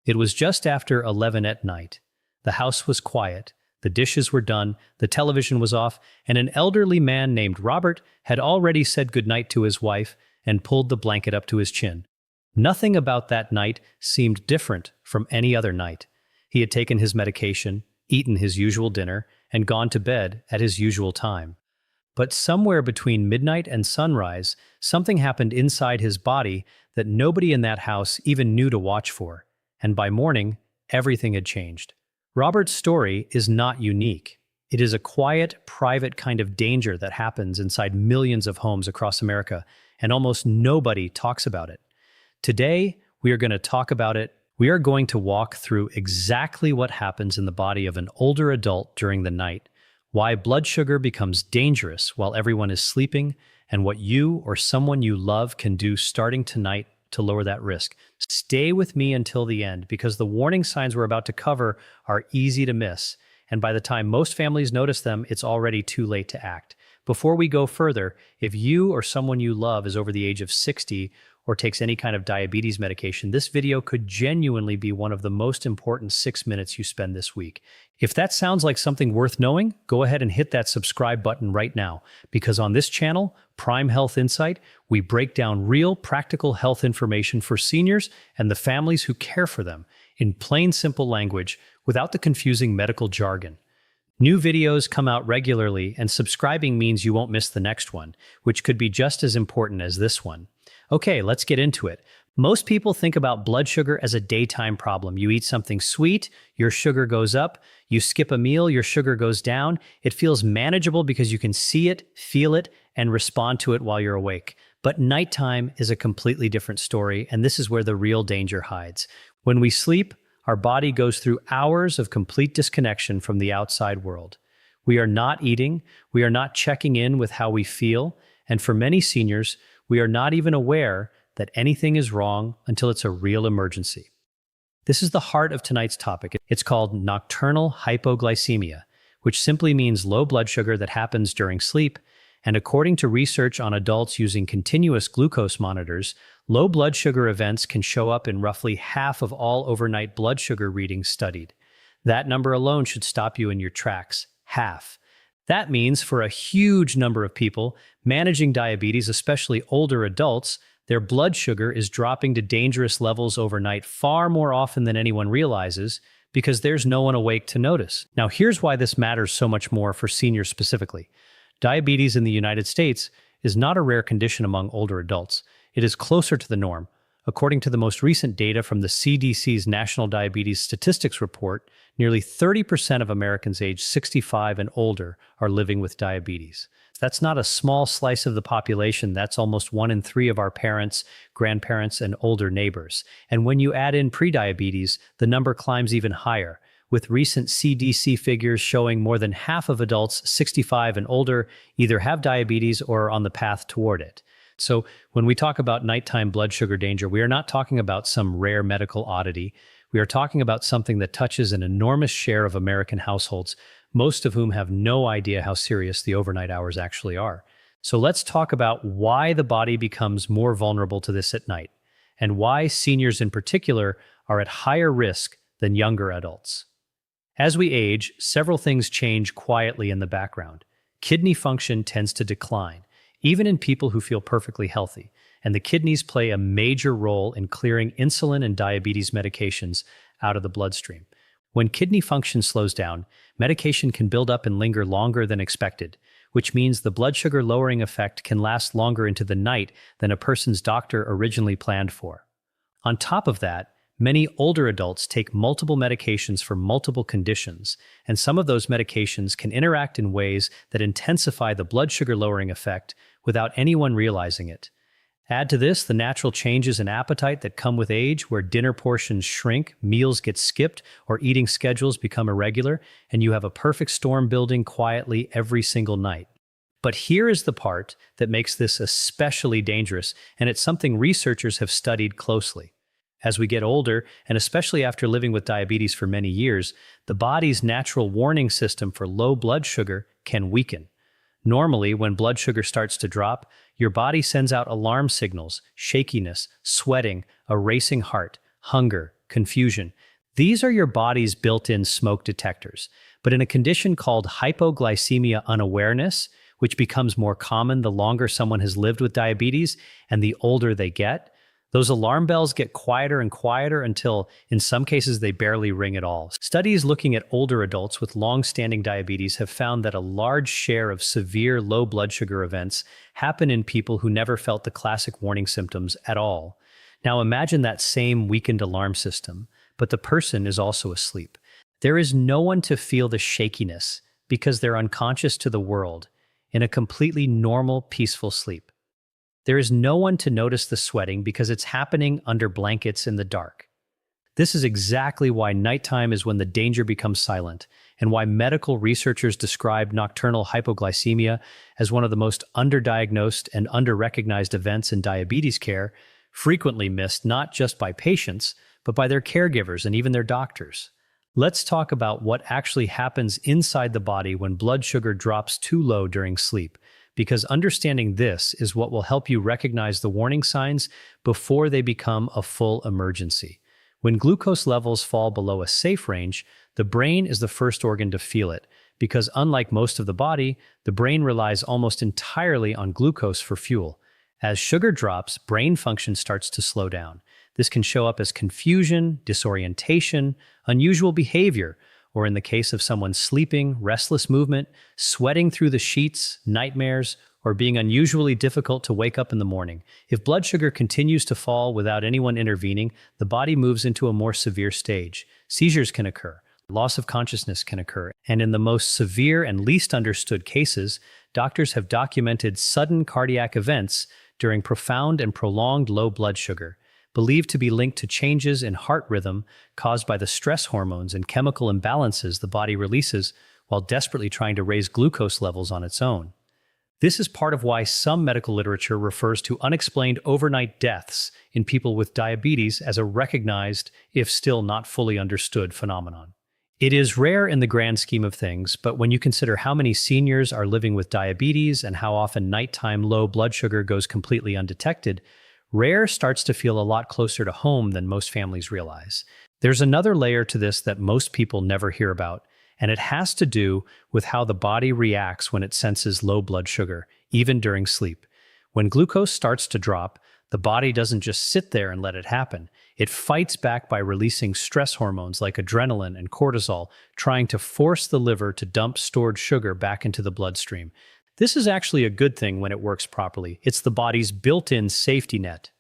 It was just after 11 at night. The house was quiet, the dishes were done, the television was off, and an elderly man named Robert had already said goodnight to his wife and pulled the blanket up to his chin. Nothing about that night seemed different from any other night. He had taken his medication, eaten his usual dinner, and gone to bed at his usual time. But somewhere between midnight and sunrise, something happened inside his body that nobody in that house even knew to watch for. And by morning, everything had changed. Robert's story is not unique. It is a quiet, private kind of danger that happens inside millions of homes across America, and almost nobody talks about it. Today, we are going to talk about it. We are going to walk through exactly what happens in the body of an older adult during the night, why blood sugar becomes dangerous while everyone is sleeping, and what you or someone you love can do starting tonight to lower that risk. Stay with me until the end because the warning signs we're about to cover are easy to miss, and by the time most families notice them, it's already too late to act. Before we go further, if you or someone you love is over the age of 60 or takes any kind of diabetes medication, this video could genuinely be one of the most important 6 minutes you spend this week. If that sounds like something worth knowing, go ahead and hit that subscribe button right now, because on this channel, Prime Health Insight, we break down real, practical health information for seniors and the families who care for them in plain, simple language without the confusing medical jargon. New videos come out regularly, and subscribing means you won't miss the next one, which could be just as important as this one. Okay, let's get into it. Most people think about blood sugar as a daytime problem. You eat something sweet, your sugar goes up. You skip a meal, your sugar goes down. It feels manageable because you can see it, feel it, and respond to it while you're awake. But nighttime is a completely different story, and this is where the real danger hides. When we sleep, our body goes through hours of complete disconnection from the outside world. We are not eating, we are not checking in with how we feel, and for many seniors, we are not even aware that anything is wrong until it's a real emergency. This is the heart of tonight's topic. It's called nocturnal hypoglycemia, which simply means low blood sugar that happens during sleep. And according to research on adults using continuous glucose monitors, low blood sugar events can show up in roughly half of all overnight blood sugar readings studied. That number alone should stop you in your tracks. Half. That means for a huge number of people managing diabetes, especially older adults, their blood sugar is dropping to dangerous levels overnight far more often than anyone realizes because there's no one awake to notice. Now, here's why this matters so much more for seniors specifically. Diabetes in the United States is not a rare condition among older adults. It is closer to the norm. According to the most recent data from the CDC's National Diabetes Statistics Report, nearly 30% of Americans aged 65 and older are living with diabetes. That's not a small slice of the population. That's almost 1 in 3 of our parents, grandparents, and older neighbors. And when you add in prediabetes, the number climbs even higher, with recent CDC figures showing more than half of adults 65 and older either have diabetes or are on the path toward it. So when we talk about nighttime blood sugar danger, we are not talking about some rare medical oddity. We are talking about something that touches an enormous share of American households, most of whom have no idea how serious the overnight hours actually are. So let's talk about why the body becomes more vulnerable to this at night, and why seniors in particular are at higher risk than younger adults. As we age, several things change quietly in the background. Kidney function tends to decline, even in people who feel perfectly healthy, and the kidneys play a major role in clearing insulin and diabetes medications out of the bloodstream. When kidney function slows down, medication can build up and linger longer than expected, which means the blood sugar lowering effect can last longer into the night than a person's doctor originally planned for. On top of that, many older adults take multiple medications for multiple conditions, and some of those medications can interact in ways that intensify the blood sugar lowering effect without anyone realizing it. Add to this the natural changes in appetite that come with age, where dinner portions shrink, meals get skipped, or eating schedules become irregular, and you have a perfect storm building quietly every single night. But here is the part that makes this especially dangerous, and it's something researchers have studied closely. As we get older, and especially after living with diabetes for many years, the body's natural warning system for low blood sugar can weaken. Normally, when blood sugar starts to drop, your body sends out alarm signals: shakiness, sweating, a racing heart, hunger, confusion. These are your body's built-in smoke detectors. But in a condition called hypoglycemia unawareness, which becomes more common the longer someone has lived with diabetes and the older they get, those alarm bells get quieter and quieter until, in some cases, they barely ring at all. Studies looking at older adults with long-standing diabetes have found that a large share of severe low blood sugar events happen in people who never felt the classic warning symptoms at all. Now imagine that same weakened alarm system, but the person is also asleep. There is no one to feel the shakiness because they're unconscious to the world in a completely normal, peaceful sleep. There is no one to notice the sweating because it's happening under blankets in the dark. This is exactly why nighttime is when the danger becomes silent, and why medical researchers describe nocturnal hypoglycemia as one of the most underdiagnosed and underrecognized events in diabetes care, frequently missed not just by patients, but by their caregivers and even their doctors. Let's talk about what actually happens inside the body when blood sugar drops too low during sleep, because understanding this is what will help you recognize the warning signs before they become a full emergency. When glucose levels fall below a safe range, the brain is the first organ to feel it, because unlike most of the body, the brain relies almost entirely on glucose for fuel. As sugar drops, brain function starts to slow down. This can show up as confusion, disorientation, unusual behavior, or in the case of someone sleeping, restless movement, sweating through the sheets, nightmares, or being unusually difficult to wake up in the morning. If blood sugar continues to fall without anyone intervening, the body moves into a more severe stage. Seizures can occur, loss of consciousness can occur, and in the most severe and least understood cases, doctors have documented sudden cardiac events during profound and prolonged low blood sugar, believed to be linked to changes in heart rhythm caused by the stress hormones and chemical imbalances the body releases while desperately trying to raise glucose levels on its own. This is part of why some medical literature refers to unexplained overnight deaths in people with diabetes as a recognized, if still not fully understood, phenomenon. It is rare in the grand scheme of things, but when you consider how many seniors are living with diabetes and how often nighttime low blood sugar goes completely undetected, rare starts to feel a lot closer to home than most families realize. There's another layer to this that most people never hear about, and it has to do with how the body reacts when it senses low blood sugar, even during sleep. When glucose starts to drop, the body doesn't just sit there and let it happen. It fights back by releasing stress hormones like adrenaline and cortisol, trying to force the liver to dump stored sugar back into the bloodstream. This is actually a good thing when it works properly. It's the body's built-in safety net.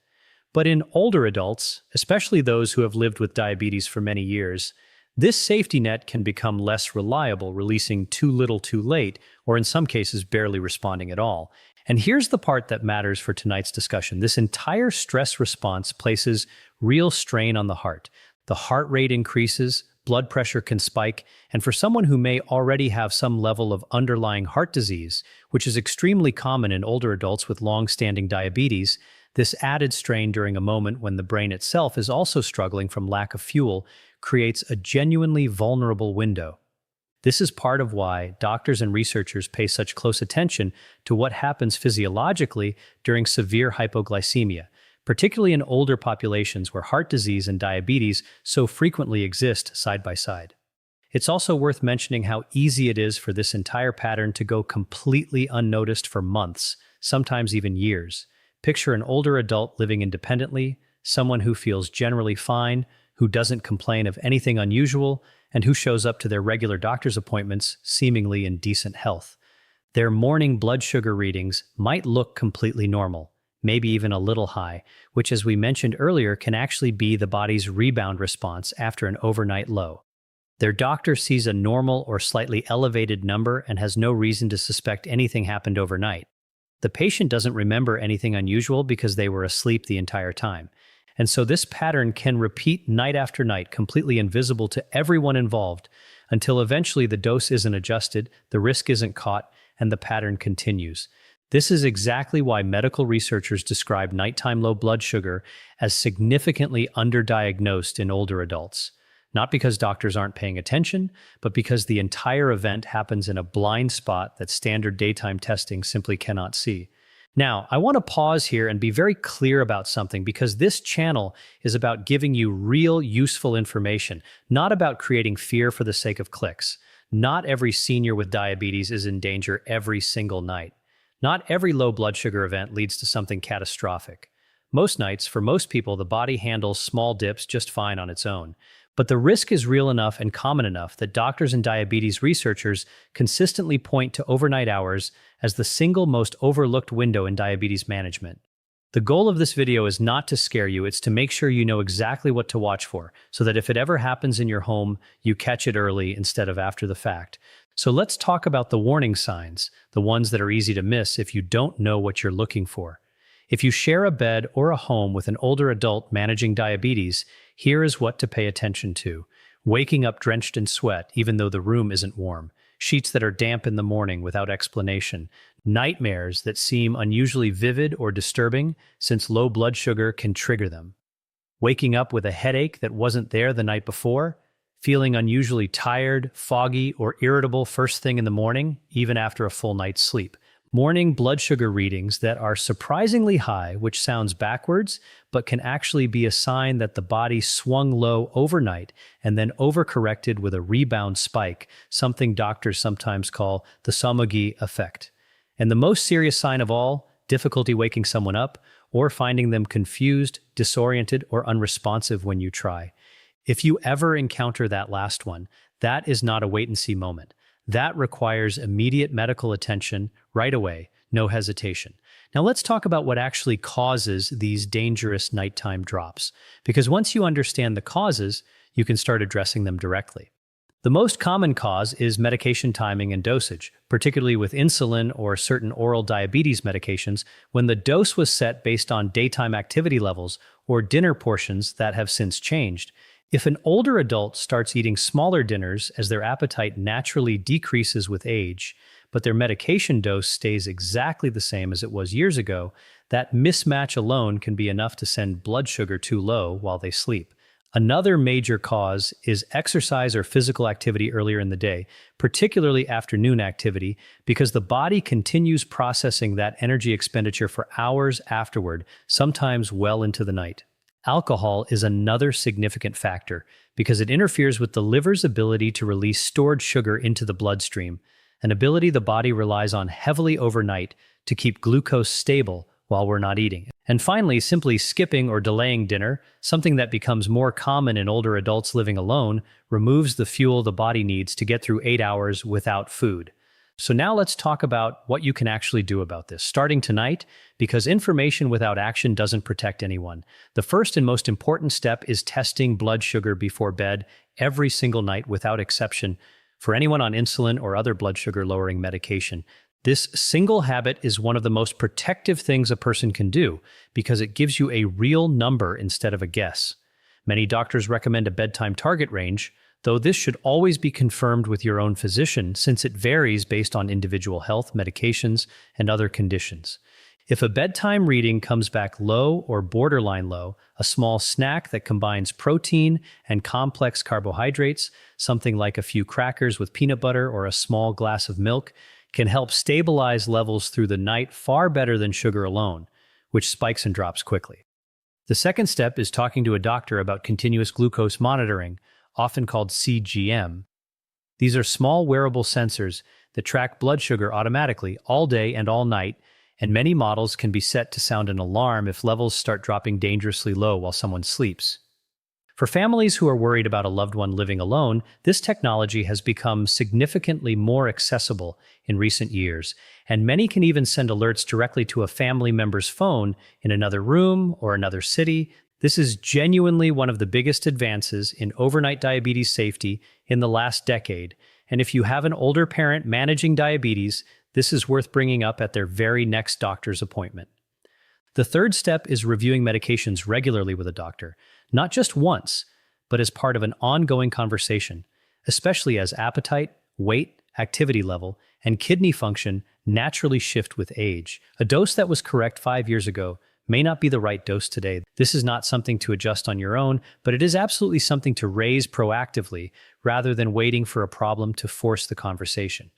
But in older adults, especially those who have lived with diabetes for many years, this safety net can become less reliable, releasing too little too late, or in some cases barely responding at all. And here's the part that matters for tonight's discussion. This entire stress response places real strain on the heart. The heart rate increases, blood pressure can spike, and for someone who may already have some level of underlying heart disease, which is extremely common in older adults with long-standing diabetes, this added strain during a moment when the brain itself is also struggling from lack of fuel creates a genuinely vulnerable window. This is part of why doctors and researchers pay such close attention to what happens physiologically during severe hypoglycemia, particularly in older populations where heart disease and diabetes so frequently exist side by side. It's also worth mentioning how easy it is for this entire pattern to go completely unnoticed for months, sometimes even years. Picture an older adult living independently, someone who feels generally fine, who doesn't complain of anything unusual, and who shows up to their regular doctor's appointments seemingly in decent health. Their morning blood sugar readings might look completely normal, maybe even a little high, which, as we mentioned earlier, can actually be the body's rebound response after an overnight low. Their doctor sees a normal or slightly elevated number and has no reason to suspect anything happened overnight. The patient doesn't remember anything unusual because they were asleep the entire time. And so this pattern can repeat night after night, completely invisible to everyone involved, until eventually the dose isn't adjusted, the risk isn't caught, and the pattern continues. This is exactly why medical researchers describe nighttime low blood sugar as significantly underdiagnosed in older adults. Not because doctors aren't paying attention, but because the entire event happens in a blind spot that standard daytime testing simply cannot see. Now, I want to pause here and be very clear about something because this channel is about giving you real, useful information, not about creating fear for the sake of clicks. Not every senior with diabetes is in danger every single night. Not every low blood sugar event leads to something catastrophic. Most nights, for most people, the body handles small dips just fine on its own. But the risk is real enough and common enough that doctors and diabetes researchers consistently point to overnight hours as the single most overlooked window in diabetes management. The goal of this video is not to scare you, it's to make sure you know exactly what to watch for, so that if it ever happens in your home, you catch it early instead of after the fact. So let's talk about the warning signs, the ones that are easy to miss if you don't know what you're looking for. If you share a bed or a home with an older adult managing diabetes, here is what to pay attention to. Waking up drenched in sweat, even though the room isn't warm. Sheets that are damp in the morning without explanation. Nightmares that seem unusually vivid or disturbing, since low blood sugar can trigger them. Waking up with a headache that wasn't there the night before. Feeling unusually tired, foggy, or irritable first thing in the morning, even after a full night's sleep. Morning blood sugar readings that are surprisingly high, which sounds backwards, but can actually be a sign that the body swung low overnight and then overcorrected with a rebound spike, something doctors sometimes call the Somogyi effect. And the most serious sign of all, difficulty waking someone up, or finding them confused, disoriented, or unresponsive when you try. If you ever encounter that last one, that is not a wait-and-see moment. That requires immediate medical attention right away, no hesitation. Now let's talk about what actually causes these dangerous nighttime drops, because once you understand the causes, you can start addressing them directly. The most common cause is medication timing and dosage, particularly with insulin or certain oral diabetes medications, when the dose was set based on daytime activity levels or dinner portions that have since changed. If an older adult starts eating smaller dinners as their appetite naturally decreases with age, but their medication dose stays exactly the same as it was years ago, that mismatch alone can be enough to send blood sugar too low while they sleep. Another major cause is exercise or physical activity earlier in the day, particularly afternoon activity, because the body continues processing that energy expenditure for hours afterward, sometimes well into the night. Alcohol is another significant factor because it interferes with the liver's ability to release stored sugar into the bloodstream, an ability the body relies on heavily overnight to keep glucose stable while we're not eating. And finally, simply skipping or delaying dinner, something that becomes more common in older adults living alone, removes the fuel the body needs to get through 8 hours without food. So now let's talk about what you can actually do about this, starting tonight, because information without action doesn't protect anyone. The first and most important step is testing blood sugar before bed every single night without exception for anyone on insulin or other blood sugar lowering medication. This single habit is one of the most protective things a person can do because it gives you a real number instead of a guess. Many doctors recommend a bedtime target range, though this should always be confirmed with your own physician since it varies based on individual health, medications, and other conditions. If a bedtime reading comes back low or borderline low, a small snack that combines protein and complex carbohydrates, something like a few crackers with peanut butter or a small glass of milk, can help stabilize levels through the night far better than sugar alone, which spikes and drops quickly. The second step is talking to a doctor about continuous glucose monitoring, often called CGM. These are small wearable sensors that track blood sugar automatically all day and all night, and many models can be set to sound an alarm if levels start dropping dangerously low while someone sleeps. For families who are worried about a loved one living alone, this technology has become significantly more accessible in recent years, and many can even send alerts directly to a family member's phone in another room or another city. This is genuinely one of the biggest advances in overnight diabetes safety in the last decade, and if you have an older parent managing diabetes, this is worth bringing up at their very next doctor's appointment. The third step is reviewing medications regularly with a doctor, not just once, but as part of an ongoing conversation, especially as appetite, weight, activity level, and kidney function naturally shift with age. A dose that was correct 5 years ago may not be the right dose today. This is not something to adjust on your own, but it is absolutely something to raise proactively rather than waiting for a problem to force the conversation.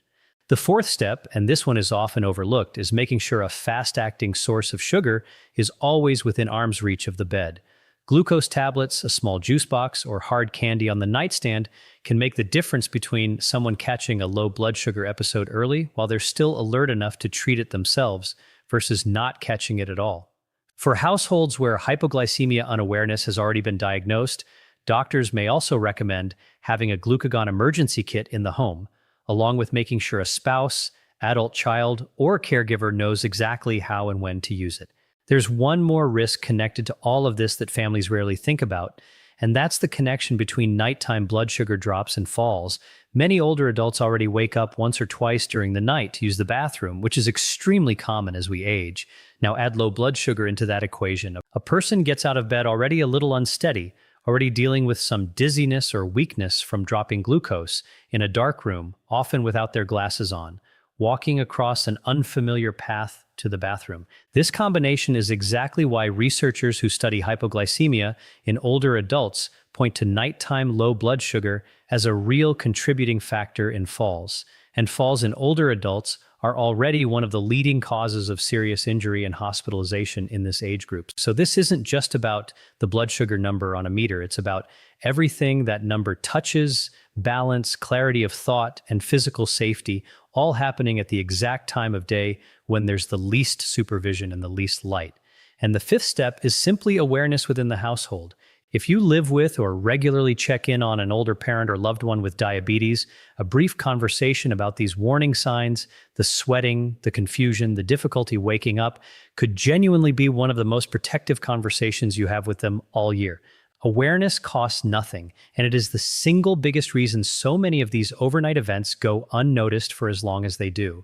The fourth step, and this one is often overlooked, is making sure a fast-acting source of sugar is always within arm's reach of the bed. Glucose tablets, a small juice box, or hard candy on the nightstand can make the difference between someone catching a low blood sugar episode early while they're still alert enough to treat it themselves versus not catching it at all. For households where hypoglycemia unawareness has already been diagnosed, doctors may also recommend having a glucagon emergency kit in the home, along with making sure a spouse, adult child, or caregiver knows exactly how and when to use it. There's one more risk connected to all of this that families rarely think about, and that's the connection between nighttime blood sugar drops and falls. Many older adults already wake up once or twice during the night to use the bathroom, which is extremely common as we age. Now add low blood sugar into that equation. A person gets out of bed already a little unsteady, already dealing with some dizziness or weakness from dropping glucose in a dark room, often without their glasses on, walking across an unfamiliar path to the bathroom. This combination is exactly why researchers who study hypoglycemia in older adults point to nighttime low blood sugar as a real contributing factor in falls. And falls in older adults are already one of the leading causes of serious injury and hospitalization in this age group. So this isn't just about the blood sugar number on a meter, it's about everything that number touches, balance, clarity of thought, and physical safety, all happening at the exact time of day when there's the least supervision and the least light. And the fifth step is simply awareness within the household. If you live with or regularly check in on an older parent or loved one with diabetes, a brief conversation about these warning signs, the sweating, the confusion, the difficulty waking up, could genuinely be one of the most protective conversations you have with them all year. Awareness costs nothing, and it is the single biggest reason so many of these overnight events go unnoticed for as long as they do.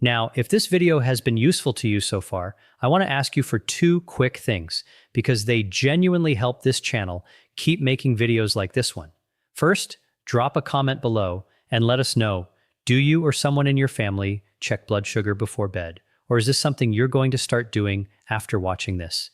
Now, if this video has been useful to you so far, I want to ask you for two quick things, because they genuinely help this channel keep making videos like this one. First, drop a comment below and let us know, do you or someone in your family check blood sugar before bed? Or is this something you're going to start doing after watching this?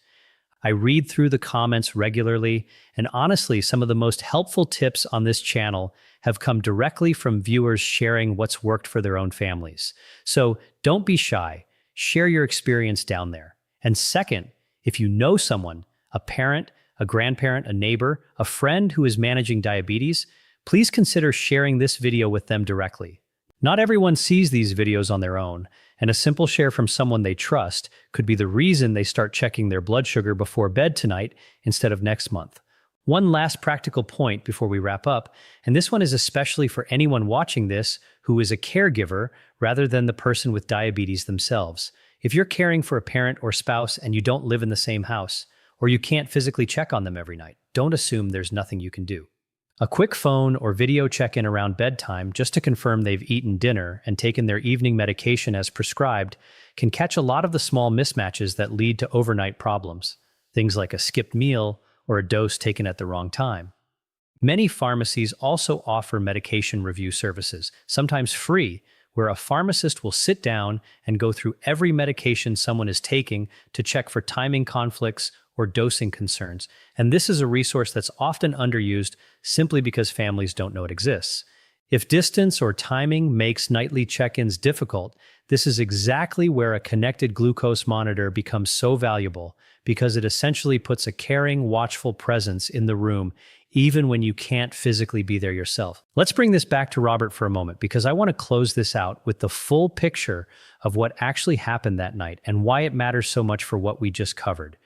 I read through the comments regularly, and honestly, some of the most helpful tips on this channel have come directly from viewers sharing what's worked for their own families. So don't be shy. Share your experience down there. And second, if you know someone, a parent, a grandparent, a neighbor, a friend who is managing diabetes, please consider sharing this video with them directly. Not everyone sees these videos on their own, and a simple share from someone they trust could be the reason they start checking their blood sugar before bed tonight instead of next month. One last practical point before we wrap up, and this one is especially for anyone watching this who is a caregiver rather than the person with diabetes themselves. If you're caring for a parent or spouse and you don't live in the same house, or you can't physically check on them every night, don't assume there's nothing you can do. A quick phone or video check-in around bedtime just to confirm they've eaten dinner and taken their evening medication as prescribed can catch a lot of the small mismatches that lead to overnight problems, things like a skipped meal or a dose taken at the wrong time. Many pharmacies also offer medication review services, sometimes free, where a pharmacist will sit down and go through every medication someone is taking to check for timing conflicts or dosing concerns. And this is a resource that's often underused simply because families don't know it exists. If distance or timing makes nightly check-ins difficult, this is exactly where a connected glucose monitor becomes so valuable, because it essentially puts a caring, watchful presence in the room even when you can't physically be there yourself. Let's bring this back to Robert for a moment, because I want to close this out with the full picture of what actually happened that night and why it matters so much for what we just covered.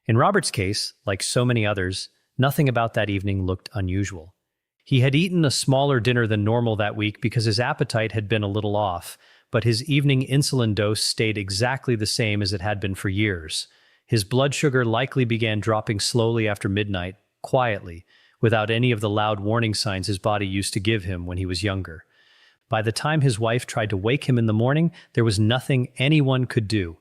In Robert's case, like so many others, nothing about that evening looked unusual. He had eaten a smaller dinner than normal that week because his appetite had been a little off, but his evening insulin dose stayed exactly the same as it had been for years. His blood sugar likely began dropping slowly after midnight, quietly, without any of the loud warning signs his body used to give him when he was younger. By the time his wife tried to wake him in the morning, there was nothing anyone could do.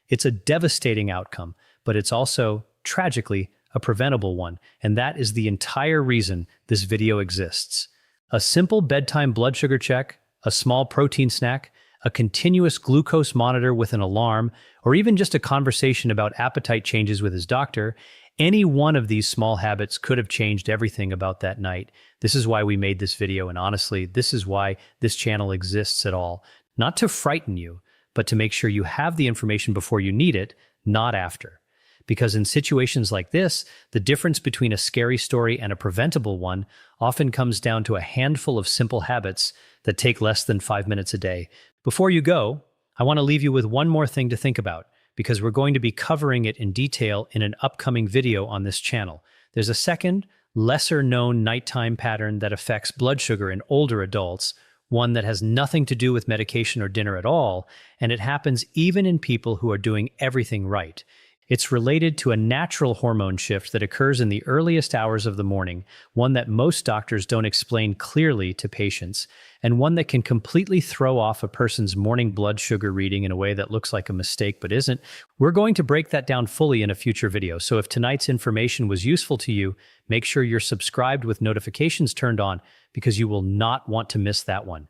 It's a devastating outcome, but it's also, tragically, a preventable one, and that is the entire reason this video exists. A simple bedtime blood sugar check, a small protein snack, a continuous glucose monitor with an alarm, or even just a conversation about appetite changes with his doctor, any one of these small habits could have changed everything about that night. This is why we made this video, and honestly, this is why this channel exists at all. not to frighten you, but to make sure you have the information before you need it, not after. Because in situations like this, the difference between a scary story and a preventable one often comes down to a handful of simple habits that take less than 5 minutes a day. Before you go, I want to leave you with one more thing to think about, because we're going to be covering it in detail in an upcoming video on this channel. There's a second, lesser-known nighttime pattern that affects blood sugar in older adults, one that has nothing to do with medication or dinner at all, and it happens even in people who are doing everything right. It's related to a natural hormone shift that occurs in the earliest hours of the morning, one that most doctors don't explain clearly to patients, and one that can completely throw off a person's morning blood sugar reading in a way that looks like a mistake but isn't. We're going to break that down fully in a future video, so if tonight's information was useful to you, make sure you're subscribed with notifications turned on, because you will not want to miss that one.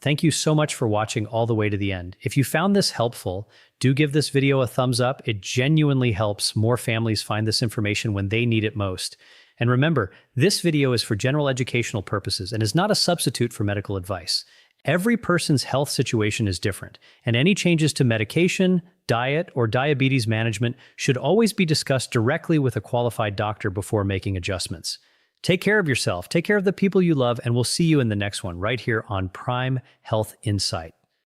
Thank you so much for watching all the way to the end. If you found this helpful, do give this video a thumbs up. It genuinely helps more families find this information when they need it most. And remember, this video is for general educational purposes and is not a substitute for medical advice. Every person's health situation is different, and any changes to medication, diet, or diabetes management should always be discussed directly with a qualified doctor before making adjustments. Take care of yourself, take care of the people you love, and we'll see you in the next one right here on Prime Health Insight.